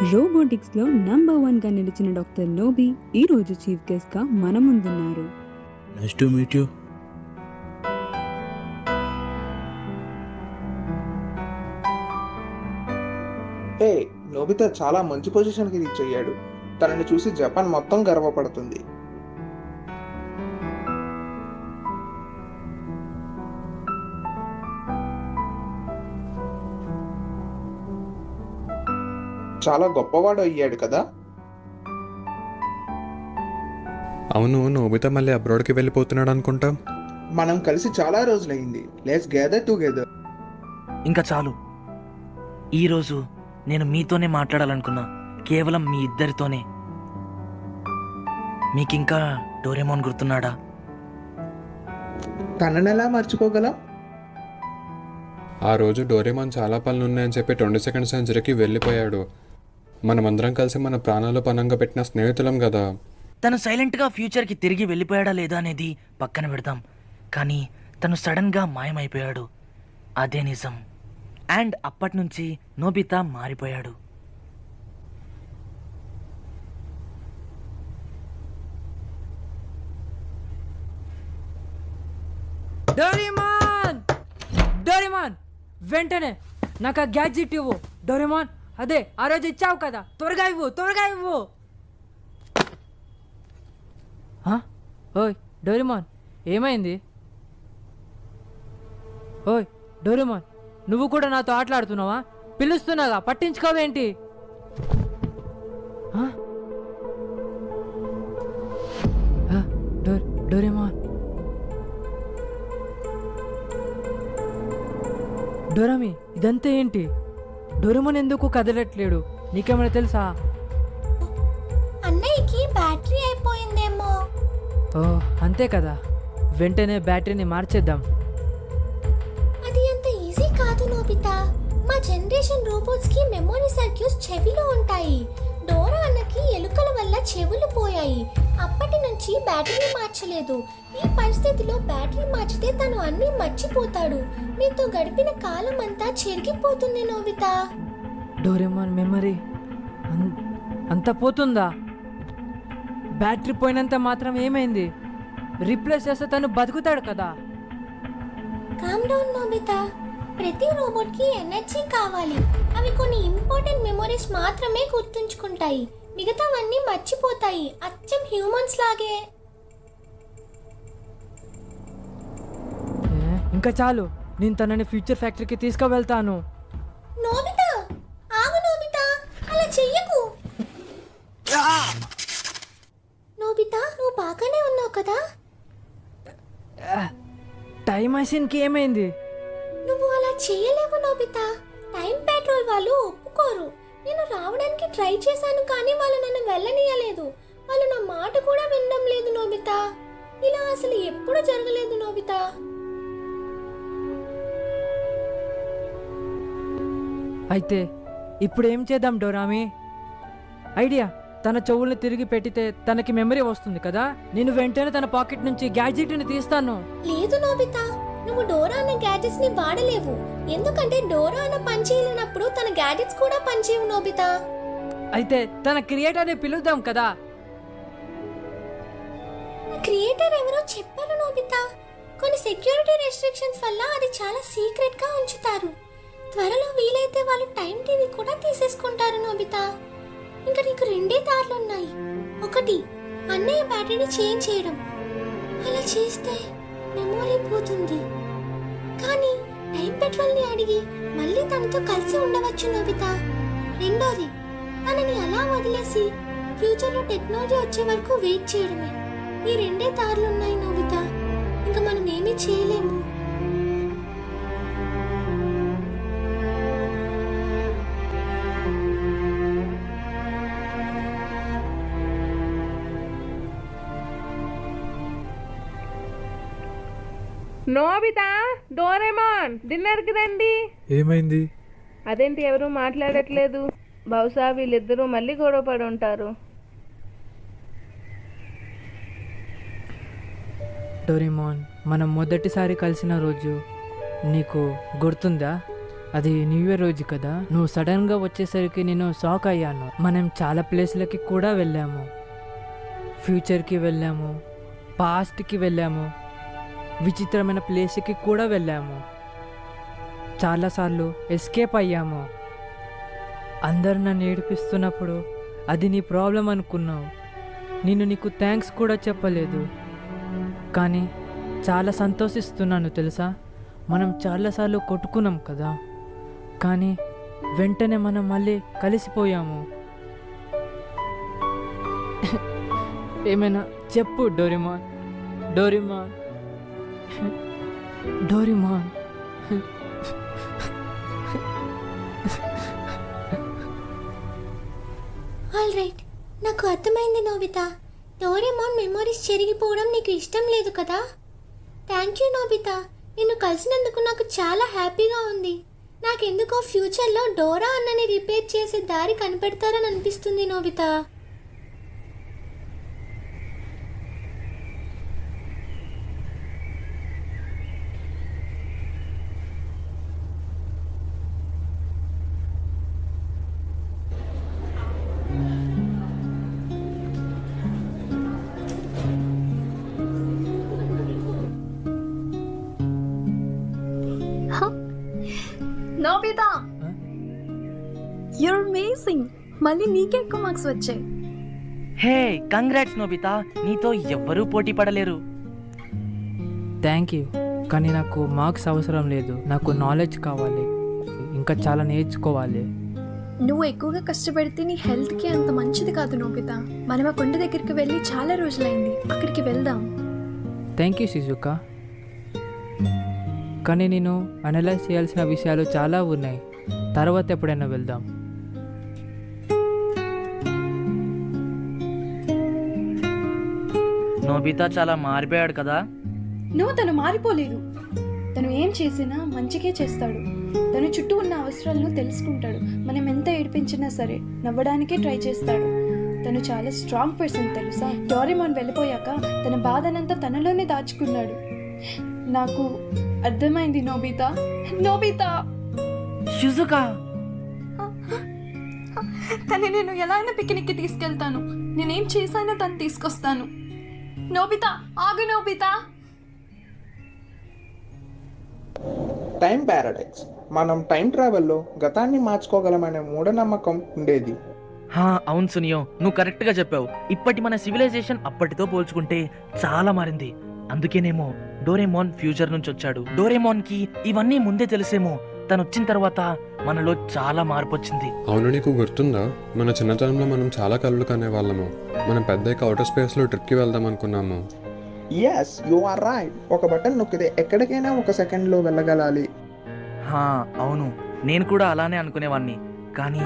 రోబోటిక్స్లో number 1గా నిలిచిన doctor Nobi ఈరోజు చీఫ్ గెస్ట్గా మన ముందున్నారు. Nice to meet you. Hey, Nobita చాలా మంచి పొజిషన్కి రీచ్ అయ్యాడు. తనని చూసి జపాన్ మొత్తం గర్వపడుతుంది. చాలా గొప్పవాడు అయ్యాడు కదా. అవును, నోబితా మళ్ళీ అబ్రాడ్కి వెళ్ళిపోతున్నాడు అనుకుంటా. మనం కలిసి చాలా రోజులైంది. Let's gather together. ఇంకా చాలు. ఈరోజు నేను మీతోనే మాట్లాడాలనుకున్నా, కేవలం మీ ఇద్దరితోనే. మీకింకా డోరేమోన్ గుర్తున్నాడా? తనని ఎలా మర్చిపోగలం? ఆ రోజు డోరేమాన్ చాలా పనులు ఉన్నాయని చెప్పి 22nd సెంచరీకి వెళ్ళిపోయాడు. మనమందరం కలిసి మన ప్రాణాలు పనంగా పెట్టిన స్నేహితులం కదా. తను సైలెంట్గా ఫ్యూచర్కి తిరిగి వెళ్ళిపోయాడా లేదా అనేది పక్కన పెడదాం, కానీ తను సడన్గా మాయమైపోయాడు. అదే నిజం. అండ్ అప్పటి నుంచి నోబితా మారిపోయాడు. డోరేమాన్, డోరేమాన్, వెంటనే నాకు ఆ గ్యాడ్జెట్ ఇవ్వు. డోరేమాన్, అదే ఆ రోజు ఇచ్చావు కదా, త్వరగా ఇవ్వు, త్వరగా ఇవ్వు. ఓయ్ డోరేమాన్, ఏమైంది? ఓయ్ డోరేమాన్, నువ్వు కూడా నాతో ఆటలాడుతున్నావా? పిలుస్తున్నాగా, పట్టించుకోవేంటి? డోరేమాన్, డోరామి, ఇదంతా ఏంటి? డోరేమాన్ ఎందుకు కదలట్లేడు? నీకేమైనా తెలుసా? అన్నయ్యకి బ్యాటరీ అయిపోయిందేమో. ఓ అంతే కదా, వెంటనే బ్యాటరీని మార్చేద్దాం. అది అంత ఈజీ కాదు నోబితా. మా జనరేషన్ రోబోట్స్ కి మెమొరీ సర్క్యూట్స్ చెవిలో ఉంటాయి. డోరా అన్నకి ఎలుకల వల్ల చెవులు పోయాయి. అప్పటి నుంచి బ్యాటరీ మార్చలేదు. ఈ పరిస్థితిలో బ్యాటరీ మార్చితే తను అన్నీ మర్చిపోతాడు. నీతో గడిపిన కాలం అంతా చెరిగిపోతుంది నోబితా. డోరేమాన్ మెమరీ అంత పోతుందా? బ్యాటరీ పోయినంత మాత్రం ఏమైంది? రీప్లేస్ చేస్తే తను బతుకుతాడు కదా. Calm down Nobita. ప్రతి రోబోట్ కి ఎనర్జీ కావాలి. అవి కొన్ని ఇంపార్టెంట్ మెమొరీస్ మాత్రమే గుర్తుంచుకుంటాయి, మిగతావన్నీ మర్చిపోతాయి. అచ్చం హ్యూమన్స్ లాగే. ఇంకా చాలు, నేను తనని ఫ్యూచర్ ఫ్యాక్టరీకి తీసుకువెళ్తాను. నోబితా, ఆగు నోబితా, అలా చెయ్యకు. నోబితా, నువ్వు బాగానే ఉన్నావు కదా? టైం మెషిన్కి ఏమైంది? నువ్వు అలా చేయలేవు నోబితా. టైం పెట్రోల్ వాళ్ళు ఒప్పుకోరు. నేను రావడానికి ట్రై చేశాను, కానీ వాళ్ళు నన్ను వెళ్ళనీయలేదు. వాళ్ళు నా మాట కూడా వినడం లేదు నోబితా. ఇలా అసలు ఎప్పుడు జరగలేదు నోబితా. అయితే ఇప్పుడు ఏం చేద్దాం డోరామి? ఐడియా, తన చెవుల్ని తిరిగి పెట్టితే తనకి మెమరీ వస్తుంది కదా. నేను వెంటనే తన పాకెట్ నుంచి గ్యాడ్జెట్ని తీస్తాను. లేదు నోబితా, నువ్వు డోరా అన్న గ్యాడ్జెట్స్ ని వాడలేవు. ఎందుకంటే డోరా అన్న పనిచేయలేనప్పుడు తన గ్యాడ్జెట్స్ కూడా పనిచేయవు నోబితా. అయితే తన క్రియేటర్ని పిలుద్దాం కదా. క్రియేటర్ ఎవరో చెప్పారు నోబితా. కొన్ని సెక్యూరిటీ రెస్ట్రిక్షన్స్ వల్ల అది చాలా సీక్రెట్ గా ఉంచుతారు. త్వరలో వీలైతే వాళ్ళు టైం టీవీ కూడా తీసేసుకుంటారు నోబితా. ఇంకా నీకు రెండే దారులున్నాయి. ఒకటి, అన్నయ్య బ్యాటరీని చేంజ్ చేయడం. అలా చేస్తే మెమొరీ పోతుంది. కానీ టైం పెట్రోల్ ని అడిగి మళ్ళీ తనతో కలిసి ఉండవచ్చు నోబితా. రెండోది, తనని అలా వదిలేసి ఫ్యూచర్ లో టెక్నాలజీ వచ్చే వరకు వెయిట్ చేయడమే. ఈ రెండే దారులున్నాయి నోబితా. ఇంకా మనం ఏమీ చేయలేము. నోబితా, డోరేమాన్, డిన్నర్కి రండి. ఏమైంది? అదేంటి ఎవరు మాట్లాడట్లేదు? బహుశా వీళ్ళిద్దరూ మళ్ళీ గొడవ పడి ఉంటారు. డోరేమాన్, మనం మొదటిసారి కలిసిన రోజు నీకు గుర్తుందా? అది న్యూ ఇయర్ రోజు కదా, నువ్వు సడన్గా వచ్చేసరికి నేను షాక్ అయ్యాను. మనం చాలా ప్లేస్లకి కూడా వెళ్ళాము. ఫ్యూచర్కి వెళ్ళాము, పాస్ట్కి వెళ్ళాము, విచిత్రమైన ప్లేస్కి కూడా వెళ్ళాము. చాలాసార్లు ఎస్కేప్ అయ్యాము. అందరు నన్ను ఏడిపిస్తున్నప్పుడు అది నీ ప్రాబ్లం అనుకున్నావు. నేను నీకు థ్యాంక్స్ కూడా చెప్పలేదు. కానీ చాలా సంతోషిస్తున్నాను తెలుసా. మనం చాలాసార్లు కొట్టుకున్నాం కదా, కానీ వెంటనే మనం మళ్ళీ కలిసిపోయాము. ఏమైనా చెప్పు Doraemon, Doraemon, Doraemon. All right, నాకు అర్థమైంది నోబితా. డోరేమోన్ మెమోరీస్ చెరిగిపోవడం నీకు ఇష్టం లేదు కదా. థ్యాంక్ యూ నోబితా, నిన్ను కలిసినందుకు నాకు చాలా హ్యాపీగా ఉంది. నాకెందుకో ఫ్యూచర్లో డోరా అన్నని రిపేర్ చేసే దారి కనిపెడతారని అనిపిస్తుంది నోబితా. Nobita, your amazing. మళ్ళీ నీకే ఎక్కువ మార్క్స్ వచ్చాయి. హే కంగ్రాట్స్ నోబితా, నీతో ఎవ్వరూ పోటీ పడలేరు. Thank you. కానీ నాకు మార్క్స్ అవసరం లేదు. నాకు నాలెడ్జ్ కావాలి, ఇంకా చాలా నేర్చుకోవాలి. నువ్వు ఎక్కువగా కష్టపడితే నీ హెల్త్కి అంత మంచిది కాదు నోబితా. మనం ఆ కొండ దగ్గరికి వెళ్ళి చాలా రోజులైంది, అక్కడికి వెళ్దాం. Thank you Shizuka. కానీ నేను అనలైజ్ చేయాల్సిన విషయాలు చాలా ఉన్నాయి. తర్వాత ఎప్పుడైనా వెళ్దాం. నోబితా చాలా మారిపోయాడు కదా. నువ్వు తను మారిపోలేదు. తను ఏం చేసినా మంచిగా చేస్తాడు. తన చుట్టూ ఉన్న అవసరాలను తెలుసుకుంటాడు. మనం ఎంత ఏడిపించినా సరే నవ్వడానికే ట్రై చేస్తాడు. తను చాలా స్ట్రాంగ్ పర్సన్ తెలుసా. డోరేమాన్ వెళ్ళిపోయాక తన బాధనంతా తనలోనే దాచుకున్నాడు. నాకు అర్థమైంది నోబితా. నోబితా, షిజుకా, తను నేను ఎలా అయినా పిక్నిక్కి తీసుకెళ్తాను. నేనేం చేసైనా తను తీసుకొస్తాను. నోబితా, ఆగు నోబితా. Time paradox. మనం టైం ట్రావెల్లో గతాన్ని మార్చుకోగలమనే మూఢనమ్మకం ఉండేది. అవును సునియో, నువ్వు కరెక్ట్గా చెప్పావు. ఇప్పటి మన సివిలైజేషన్ అప్పటితో పోల్చుకుంటే చాలా మారింది. అందుకేనేమో డోరేమోన్ ఫ్యూచర్ నుంచి వచ్చాడు. డోరేమోన్కి ఇవన్నీ ముందే తెలిసేమో. తను వచ్చిన తర్వాత మనలో చాలా మార్పు వచ్చింది. అవును, నీకు గుర్తుందా, మన చిన్నతనంలో మనం చాలా కలలు కనేవాళ్ళము. మనం పెద్ద అవుటర్ స్పేస్లో ట్రిప్కి వెళ్దాం అనుకున్నాము. Yes, you are right. ఒక బటన్ నొక్కితే ఎక్కడికైనా ఒక సెకండ్లో వెళ్ళగలాలి. అవును, నేను కూడా అలానే అనుకునేవాడిని. కానీ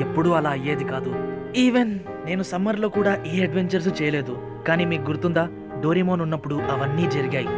ఎప్పుడూ అలా అయ్యేది కాదు. ఈవెన్ నేను సమ్మర్లో కూడా ఏ అడ్వెంచర్స్ చేయలేదు. కానీ మీకు గుర్తుందా, డోరేమోన్ ఉన్నప్పుడు అవన్నీ జరిగాయి.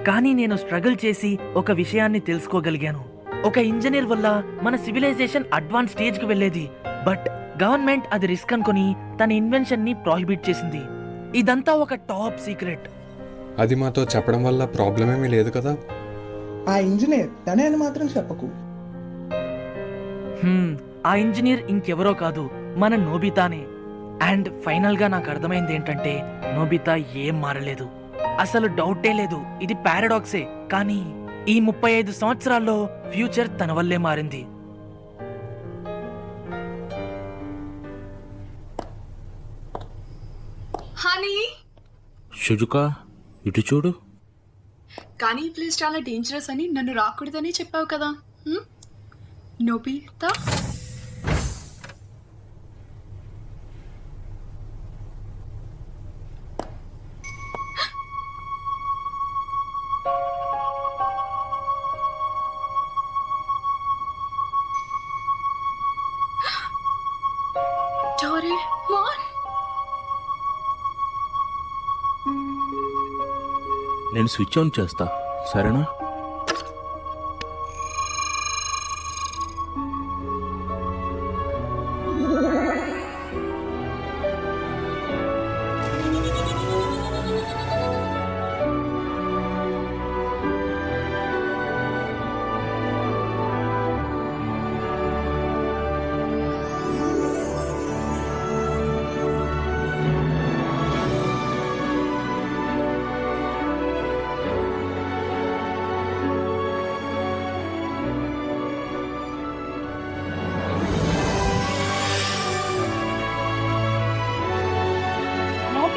కానీ నేను స్ట్రగుల్ చేసి ఒక విషయాన్ని తెలుసుకోగలిగాను. ఒక ఇంజనీర్ వల్ల మన సివిలైజేషన్ అడ్వాన్స్ స్టేజ్కి వెళ్ళేది. బట్ గవర్నమెంట్ అది రిస్క్ అనుకుని తన ఇన్వెన్షన్ ని ప్రోహిబిట్ చేసింది. ఇదంతా ఒక టాప్ సీక్రెట్. అది మాతో చెప్పడం వల్ల ప్రాబ్లం ఏమీ లేదు కదా. ఆ ఇంజనీర్ తనే అని మాత్రం చెప్పకు. ఆ ఇంజనీర్ ఇంకెవరో కాదు, మన నోబితానే. అండ్ ఫైనల్ గా నాకు అర్థమైంది ఏంటంటే, నోబితా ఏం మారలేదు. అసలు డౌటే లేదు, ఇది పారాడాక్సే. కానీ ఈ 35 సంవత్సరాల్లో ఫ్యూచర్ తన వల్లే మారింది. హనీ, షుజుకా, ఇటు చూడు. కానీ ఈ ప్లేస్ చాలా డేంజరస్ అని నన్ను రాకూడదని చెప్పావు కదా. Nobita, Doraemon. నేను స్విచ్ ఆన్ చేస్తా, సరేనా?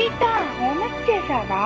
నోబితా హోంవర్క్ చేసావా?